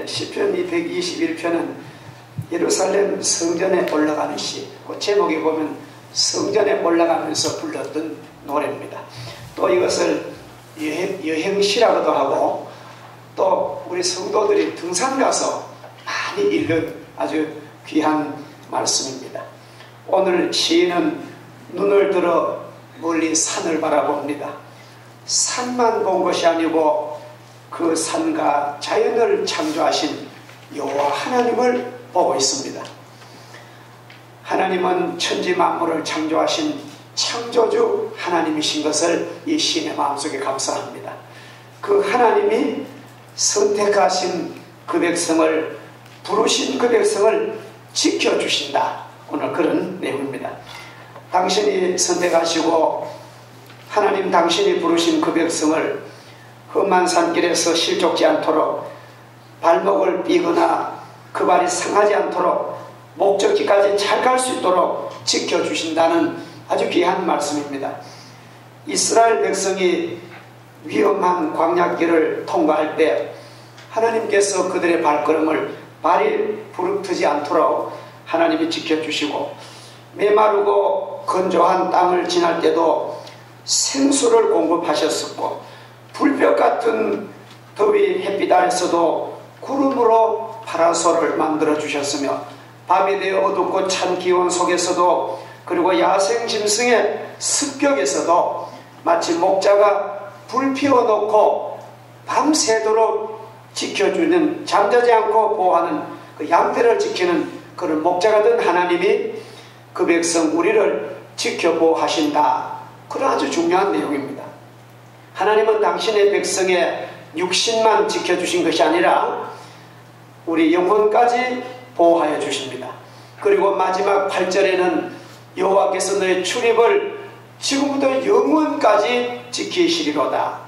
시편 221편은 예루살렘 성전에 올라가는 시, 그 제목에 보면 성전에 올라가면서 불렀던 노래입니다. 또 이것을 여행시라고도 하고 또 우리 성도들이 등산 가서 많이 읽은 아주 귀한 말씀입니다. 오늘 시인은 눈을 들어 멀리 산을 바라봅니다. 산만 본 것이 아니고 그 산과 자연을 창조하신 여호와 하나님을 보고 있습니다. 하나님은 천지 만물을 창조하신 창조주 하나님이신 것을 이 시인의 마음속에 감사합니다. 그 하나님이 선택하신 그 백성을, 부르신 그 백성을 지켜주신다. 오늘 그런 내용입니다. 당신이 선택하시고 하나님 당신이 부르신 그 백성을 험한 산길에서 실족지 않도록, 발목을 삐거나 그 발이 상하지 않도록 목적지까지 잘 갈 수 있도록 지켜주신다는 아주 귀한 말씀입니다. 이스라엘 백성이 위험한 광야길을 통과할 때 하나님께서 그들의 발걸음을 발이 부르트지 않도록 하나님이 지켜주시고, 메마르고 건조한 땅을 지날 때도 생수를 공급하셨었고, 불볕 같은 더위 햇빛 아래서도 구름으로 파라솔을 만들어 주셨으며, 밤이 되어 어둡고 찬 기온 속에서도, 그리고 야생 짐승의 습격에서도 마치 목자가 불 피워놓고 밤새도록 지켜주는, 잠자지 않고 보호하는 그 양떼를 지키는 그런 목자가 된 하나님이 그 백성 우리를 지켜보하신다. 그런 아주 중요한 내용입니다. 하나님은 당신의 백성의 육신만 지켜주신 것이 아니라 우리 영혼까지 보호하여 주십니다. 그리고 마지막 8절에는 여호와께서 너의 출입을 지금부터 영원까지 지키시리로다.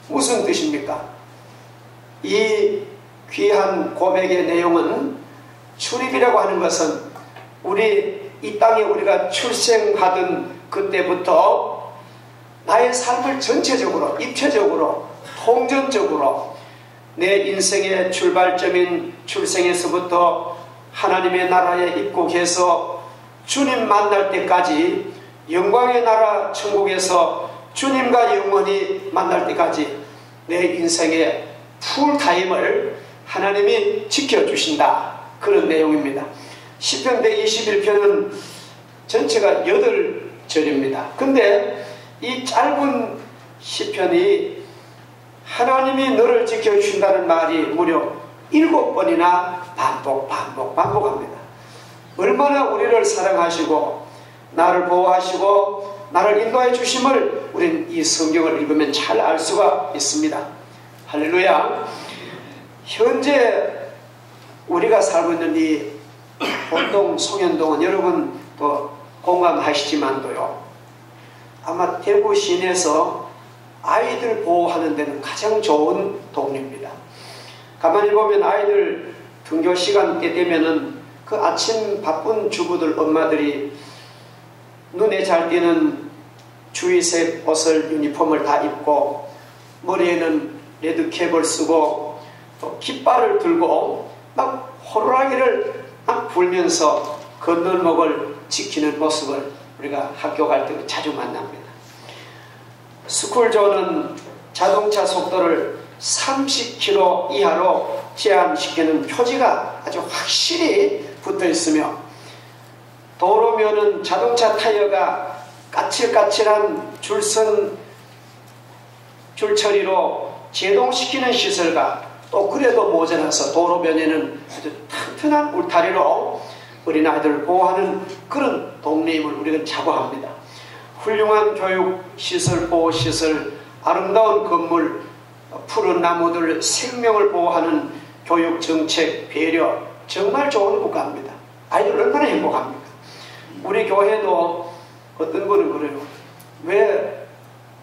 무슨 뜻입니까? 이 귀한 고백의 내용은, 출입이라고 하는 것은 우리 이 땅에 우리가 출생하던 그때부터 나의 삶을 전체적으로, 입체적으로, 통전적으로 내 인생의 출발점인 출생에서부터 하나님의 나라에 입국해서 주님 만날 때까지, 영광의 나라 천국에서 주님과 영원히 만날 때까지 내 인생의 풀타임을 하나님이 지켜주신다. 그런 내용입니다. 시편 121편은 전체가 8절입니다. 근데 이 짧은 시편이 하나님이 너를 지켜주신다는 말이 무려 7번이나 반복합니다. 얼마나 우리를 사랑하시고 나를 보호하시고 나를 인도해 주심을 우리는 이 성경을 읽으면 잘 알 수가 있습니다. 할렐루야. 현재 우리가 살고 있는 이 본동 송현동은 여러분 또 공감하시지만도요, 아마 대구 시내에서 아이들 보호하는 데는 가장 좋은 동네입니다. 가만히 보면 아이들 등교 시간대 되면은 그 아침 바쁜 주부들, 엄마들이 눈에 잘 띄는 주의색 옷을, 유니폼을 다 입고 머리에는 레드캡을 쓰고 또 깃발을 들고 막 호루라기를 막 불면서 건널목을 지키는 모습을 우리가 학교 갈 때 자주 만납니다. 스쿨존은 자동차 속도를 30km 이하로 제한시키는 표지가 아주 확실히 붙어 있으며, 도로면은 자동차 타이어가 까칠까칠한 줄처리로 제동시키는 시설과, 또 그래도 모자라서 도로변에는 아주 튼튼한 울타리로 어린아이들을 보호하는 그런 동네임을 우리가 자부합니다. 훌륭한 교육시설, 보호시설, 아름다운 건물, 푸른 나무들, 생명을 보호하는 교육정책, 배려, 정말 좋은 국가입니다. 아이들 얼마나 행복합니까? 우리 교회도 어떤 거는 그래요. 왜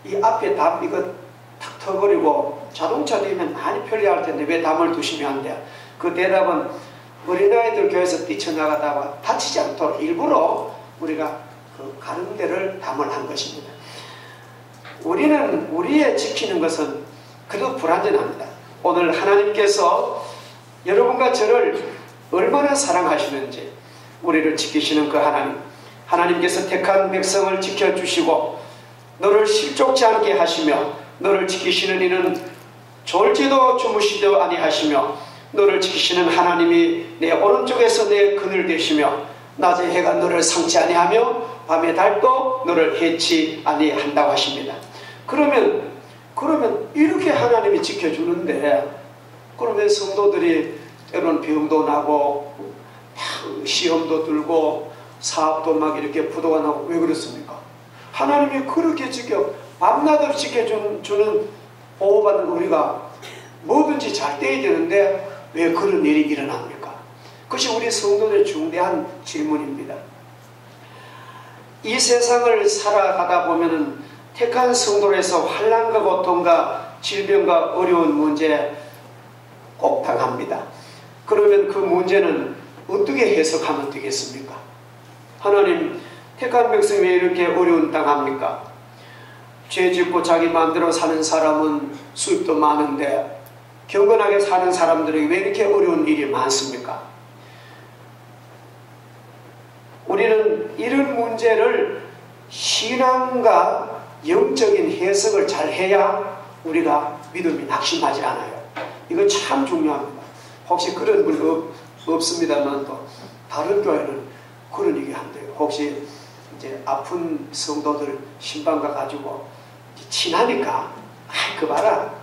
이 앞에 담 이거 탁 터버리고 자동차 되면 많이 편리할 텐데 왜 담을 두시면 안 돼? 그 대답은 어린아이들 교회에서 뛰쳐나가다가 다치지 않도록 일부러 우리가 그 가운데를 담을 한 것입니다. 우리의 지키는 것은 그래도 불완전합니다. 오늘 하나님께서 여러분과 저를 얼마나 사랑하시는지 우리를 지키시는 그 하나님, 하나님께서 택한 백성을 지켜주시고 너를 실족지 않게 하시며 너를 지키시는 이는 졸지도 주무시도 아니하시며 너를 지키시는 하나님이 내 오른쪽에서 내 그늘 되시며 낮에 해가 너를 상치 아니하며 밤에 달도 너를 해치 아니한다고 하십니다. 그러면 이렇게 하나님이 지켜주는데 그러면 성도들이 때로는 병도 나고 시험도 들고 사업도 막 이렇게 부도가 나고 왜 그렇습니까? 하나님이 그렇게 밤낮을 지켜주는 보호받는 우리가 뭐든지 잘 돼야 되는데 왜 그런 일이 일어납니까? 그것이 우리 성도들의 중대한 질문입니다. 이 세상을 살아가다 보면은 택한 성도에서 환난과 고통과 질병과 어려운 문제 꼭 당합니다. 그러면 그 문제는 어떻게 해석하면 되겠습니까? 하나님, 택한 백성이 왜 이렇게 어려움 당합니까? 죄 짓고 자기 마음대로 사는 사람은 수입도 많은데 경건하게 사는 사람들에게 왜 이렇게 어려운 일이 많습니까? 우리는 이런 문제를 신앙과 영적인 해석을 잘 해야 우리가 믿음이 낙심하지 않아요. 이거 참 중요합니다. 혹시 그런 분 없습니다만 또 다른 교회는 그런 얘기 한대요. 혹시 이제 아픈 성도들 신방가 가지고 친하니까 그 봐라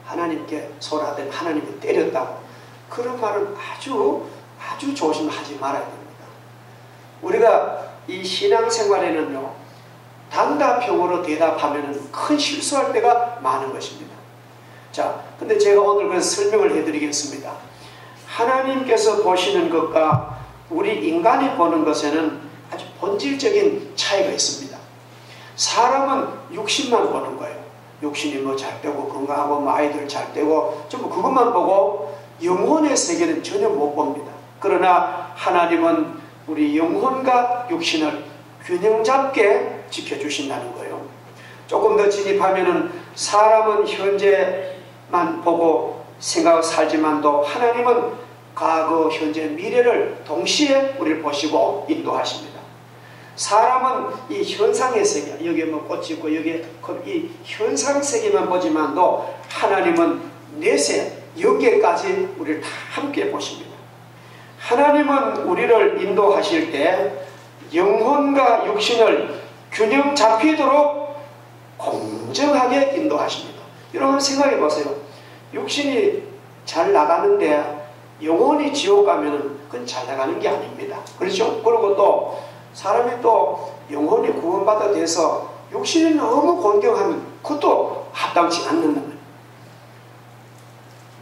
하나님께 소라된 하나님이 때렸다고 그런 말은 아주 조심하지 말아야 됩니다. 우리가 이 신앙생활에는요 단답형으로 대답하면 큰 실수할 때가 많은 것입니다. 자, 근데 제가 오늘 그 설명을 해드리겠습니다. 하나님께서 보시는 것과 우리 인간이 보는 것에는 아주 본질적인 차이가 있습니다. 사람은 육신만 보는 거예요. 육신이 뭐 잘 되고 건강하고 뭐 아이들 잘 되고 전부 그것만 보고 영혼의 세계는 전혀 못 봅니다. 그러나 하나님은 우리 영혼과 육신을 균형 잡게 지켜주신다는 거예요. 조금 더 진입하면은 사람은 현재만 보고 생각을 살지만도 하나님은 과거, 현재, 미래를 동시에 우리를 보시고 인도하십니다. 사람은 이 현상의 세계, 여기에 뭐 꽃이 있고 여기에 이 현상 세계만 보지만도 하나님은 내세, 영계까지 우리를 다 함께 보십니다. 하나님은 우리를 인도하실 때 영혼과 육신을 균형 잡히도록 공정하게 인도하십니다. 여러분 생각해 보세요. 육신이 잘 나가는데 영혼이 지옥 가면은 그건 잘 나가는 게 아닙니다. 그렇죠? 그리고 또 사람이 또 영혼이 구원받아 돼서 육신이 너무 곤경하면 그것도 합당치 않는다.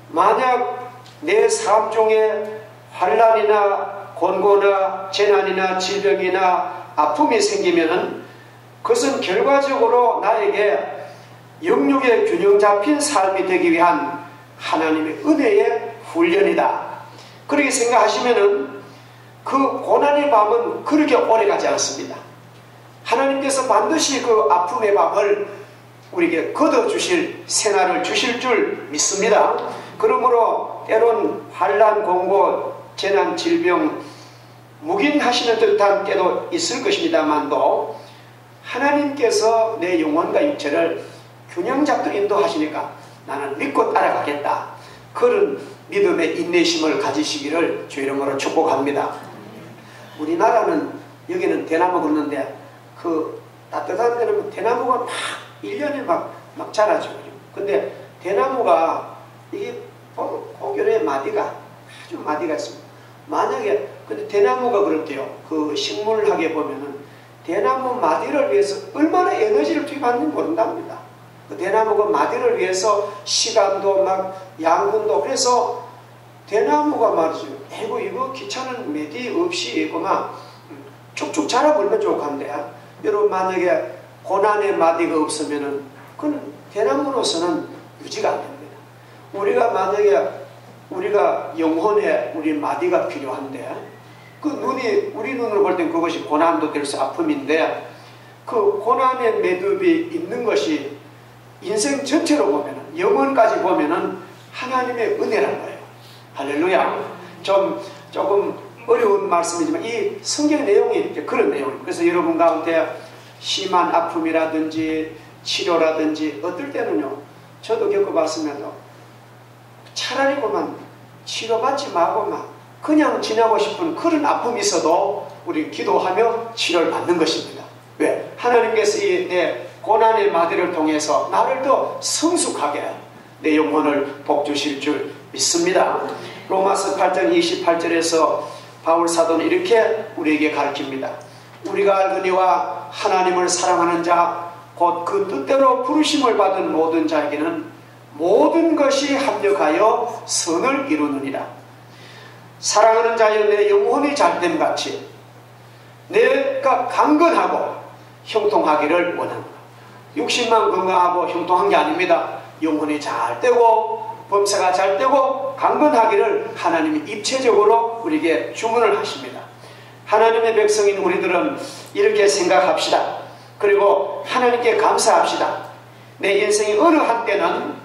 만약 내 삶 중에 환난이나 곤고나 재난이나 질병이나 아픔이 생기면은 그것은 결과적으로 나에게 영육의 균형 잡힌 삶이 되기 위한 하나님의 은혜의 훈련이다. 그렇게 생각하시면은 그 고난의 밤은 그렇게 오래 가지 않습니다. 하나님께서 반드시 그 아픔의 밤을 우리에게 걷어주실 새날을 주실 줄 믿습니다. 그러므로 때론 환난, 공고, 재난, 질병 묵인하시는 듯한 때도 있을 것입니다만도 하나님께서 내 영혼과 육체를 균형 잡도록 인도하시니까 나는 믿고 따라가겠다. 그런 믿음의 인내심을 가지시기를 주 이름으로 축복합니다. 우리나라는 여기는 대나무 걷는데 그 따뜻한 데는 대나무가 막 1년에 막 자라죠. 근데 대나무가 이게 고결의 마디가 아주 마디가 있습니다. 만약에 근데 대나무가 그렇대요. 그 식물학에 보면은 대나무 마디를 위해서 얼마나 에너지를 투입하는지 모른답니다. 그 대나무가 마디를 위해서 시간도 막 양분도 그래서 대나무가 말이죠. 에고 이거 귀찮은 매디 없이 이거 막 쭉쭉 자라버리면 좋겠는데 여러분 만약에 고난의 마디가 없으면은 그건 대나무로서는 유지가 안 됩니다. 우리가 만약에 우리가 영혼에 우리 마디가 필요한데 그 눈이 우리 눈으로 볼 땐 그것이 고난도 될 수 아픔인데 그 고난의 매듭이 있는 것이 인생 전체로 보면은 영혼까지 보면은 하나님의 은혜란 거예요. 할렐루야. 조금 어려운 말씀이지만 이 성경 내용이 그런 내용입니다. 그래서 여러분 가운데 심한 아픔이라든지 치료라든지 어떨 때는요, 저도 겪어봤으면 차라리 그만 치료받지 말고만 그냥 지나고 싶은 그런 아픔이 있어도 우리 기도하며 치료를 받는 것입니다. 왜? 하나님께서 이 내 고난의 마디를 통해서 나를 더 성숙하게 내 영혼을 복주실 줄 믿습니다. 로마서 8장 28절에서 바울 사도는 이렇게 우리에게 가르칩니다. 우리가 알거니와 하나님을 사랑하는 자 곧 그 뜻대로 부르심을 받은 모든 자에게는 모든 것이 합력하여 선을 이루느니라. 사랑하는 자여 내 영혼이 잘됨 같이 내가 강건하고 형통하기를 원합니다. 육신만 건강하고 형통한 게 아닙니다. 영혼이 잘 되고 범사가 잘 되고 강건하기를 하나님이 입체적으로 우리에게 주문을 하십니다. 하나님의 백성인 우리들은 이렇게 생각합시다. 그리고 하나님께 감사합시다. 내 인생의 어느 한때는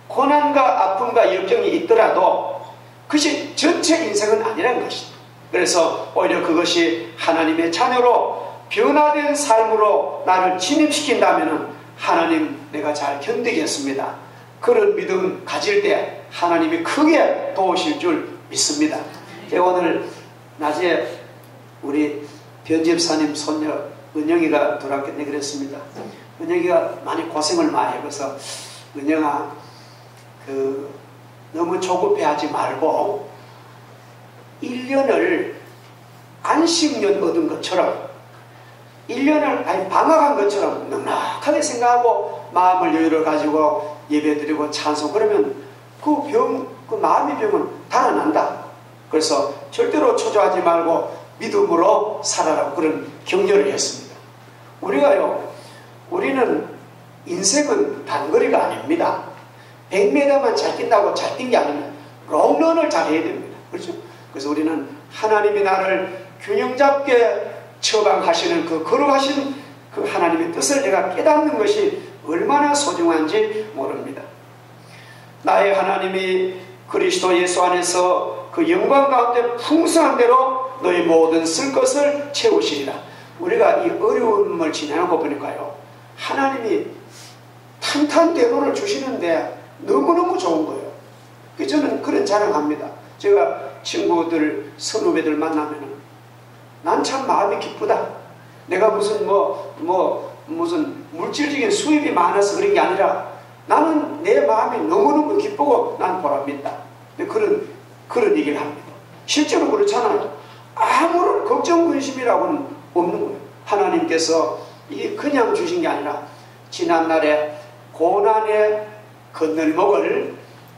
고난과 아픔과 역경이 있더라도 그것이 전체 인생은 아니라는 것입니다. 그래서 오히려 그것이 하나님의 자녀로 변화된 삶으로 나를 진입시킨다면 하나님 내가 잘 견디겠습니다. 그런 믿음 가질 때 하나님이 크게 도우실 줄 믿습니다. 제가 오늘 낮에 우리 변집사님 손녀 은영이가 돌아왔겠네 그랬습니다. 은영이가 많이 고생을 많이 해서 은영아 너무 조급해하지 말고 1년을 안식년 얻은 것처럼 1년을 방학한 것처럼 넉넉하게 생각하고 마음을 여유를 가지고 예배드리고 찬송 그러면 그 마음의 병은 달아난다. 그래서 절대로 초조하지 말고 믿음으로 살아라고 그런 격려를 했습니다. 우리는 인생은 단거리가 아닙니다. 100m만 잘 뛴다고 잘 뛴 게 아니면 롱런을 잘 해야 됩니다. 그렇죠? 그래서 우리는 하나님이 나를 균형 잡게 처방하시는 거룩하신 그 하나님의 뜻을 내가 깨닫는 것이 얼마나 소중한지 모릅니다. 나의 하나님이 그리스도 예수 안에서 그 영광 가운데 풍성한 대로 너희 모든 쓸 것을 채우시리라. 우리가 이 어려움을 지나고 보니까요, 하나님이 탄탄대로를 주시는데 너무너무 좋은 거예요. 저는 그런 자랑합니다. 제가 친구들, 선후배들 만나면은 난 참 마음이 기쁘다. 내가 무슨 무슨 물질적인 수입이 많아서 그런 게 아니라 나는 내 마음이 너무너무 기쁘고 난 보람있다. 그런 얘기를 합니다. 실제로 그렇잖아요. 아무런 걱정 근심이라고는 없는 거예요. 하나님께서 이게 그냥 주신 게 아니라 지난날에 고난의 건널목을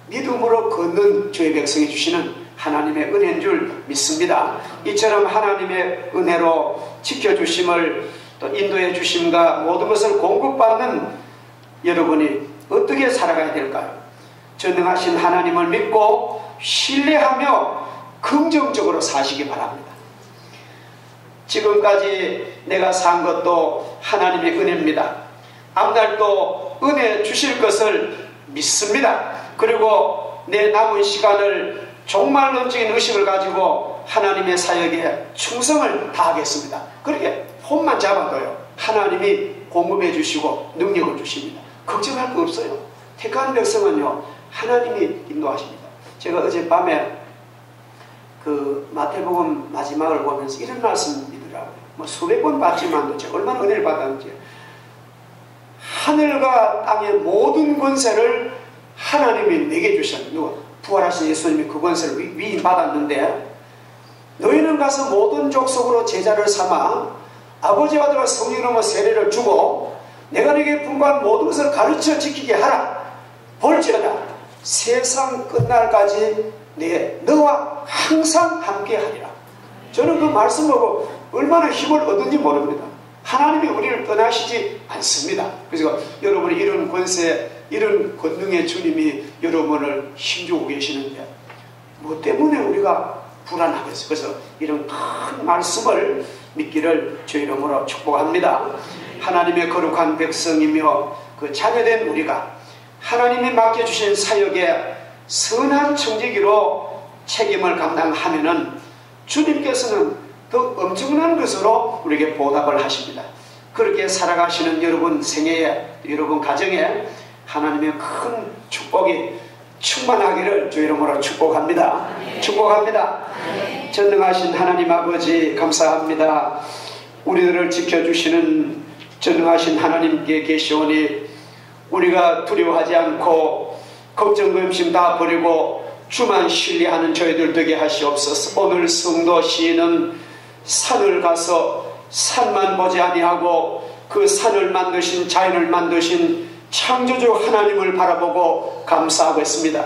믿음으로 걷는 저희 백성이 주시는 하나님의 은혜인 줄 믿습니다. 이처럼 하나님의 은혜로 지켜주심을 또 인도해 주심과 모든 것을 공급받는 여러분이 어떻게 살아가야 될까요? 전능하신 하나님을 믿고 신뢰하며 긍정적으로 사시기 바랍니다. 지금까지 내가 산 것도 하나님의 은혜입니다. 앞날도 은혜 주실 것을 믿습니다. 그리고 내 남은 시간을 종말론적인 의식을 가지고 하나님의 사역에 충성을 다하겠습니다. 그렇게 폰만 잡아도요, 하나님이 공급해 주시고 능력을 주십니다. 걱정할 거 없어요. 택한 백성은요, 하나님이 인도하십니다. 제가 어젯밤에 그 마태복음 마지막을 보면서 이런 말씀이더라고요. 수백 번 봤지만 제가 얼마나 은혜를 받았는지. 하늘과 땅의 모든 권세를 하나님이 내게 주셨는데, 부활하신 예수님이 그 권세를 위임받았는데, 너희는 가서 모든 족속으로 제자를 삼아 아버지와 아들과 성령으로 세례를 주고 내가 네게 분부한 모든 것을 가르쳐 지키게 하라. 볼지어다 세상 끝날까지 너와 항상 함께 하리라. 저는 그 말씀 보고 얼마나 힘을 얻은지 모릅니다. 하나님이 우리를 떠나시지 않습니다. 그래서 여러분이 이런 권세, 이런 권능의 주님이 여러분을 힘주고 계시는데 뭐 때문에 우리가 불안하겠어요. 그래서 이런 큰 말씀을 믿기를 주 이름으로 축복합니다. 하나님의 거룩한 백성이며 그 자녀된 우리가 하나님이 맡겨주신 사역에 선한 청지기로 책임을 감당하면은 주님께서는 더 엄청난 것으로 우리에게 보답을 하십니다. 그렇게 살아가시는 여러분 생애에, 여러분 가정에 하나님의 큰 축복이 충만하기를 주 이름으로 축복합니다. 축복합니다. 전능하신 하나님 아버지 감사합니다. 우리들을 지켜주시는 전능하신 하나님께 계시오니 우리가 두려워하지 않고 걱정 근심 다 버리고 주만 신뢰하는 저희들 되게 하시옵소서. 오늘 성도 시인은 산을 가서 산만 보지 아니하고 그 산을 만드신, 자연을 만드신 창조주 하나님을 바라보고 감사하고 있습니다.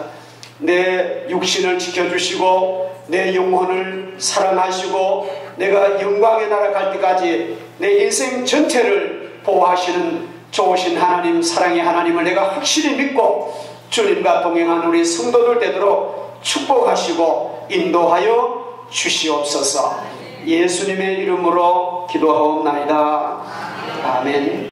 내 육신을 지켜주시고 내 영혼을 사랑하시고 내가 영광의 나라 갈 때까지 내 인생 전체를 보호하시는 좋으신 하나님, 사랑의 하나님을 내가 확실히 믿고 주님과 동행한 우리 성도들 되도록 축복하시고 인도하여 주시옵소서. 예수님의 이름으로 기도하옵나이다. 아멘.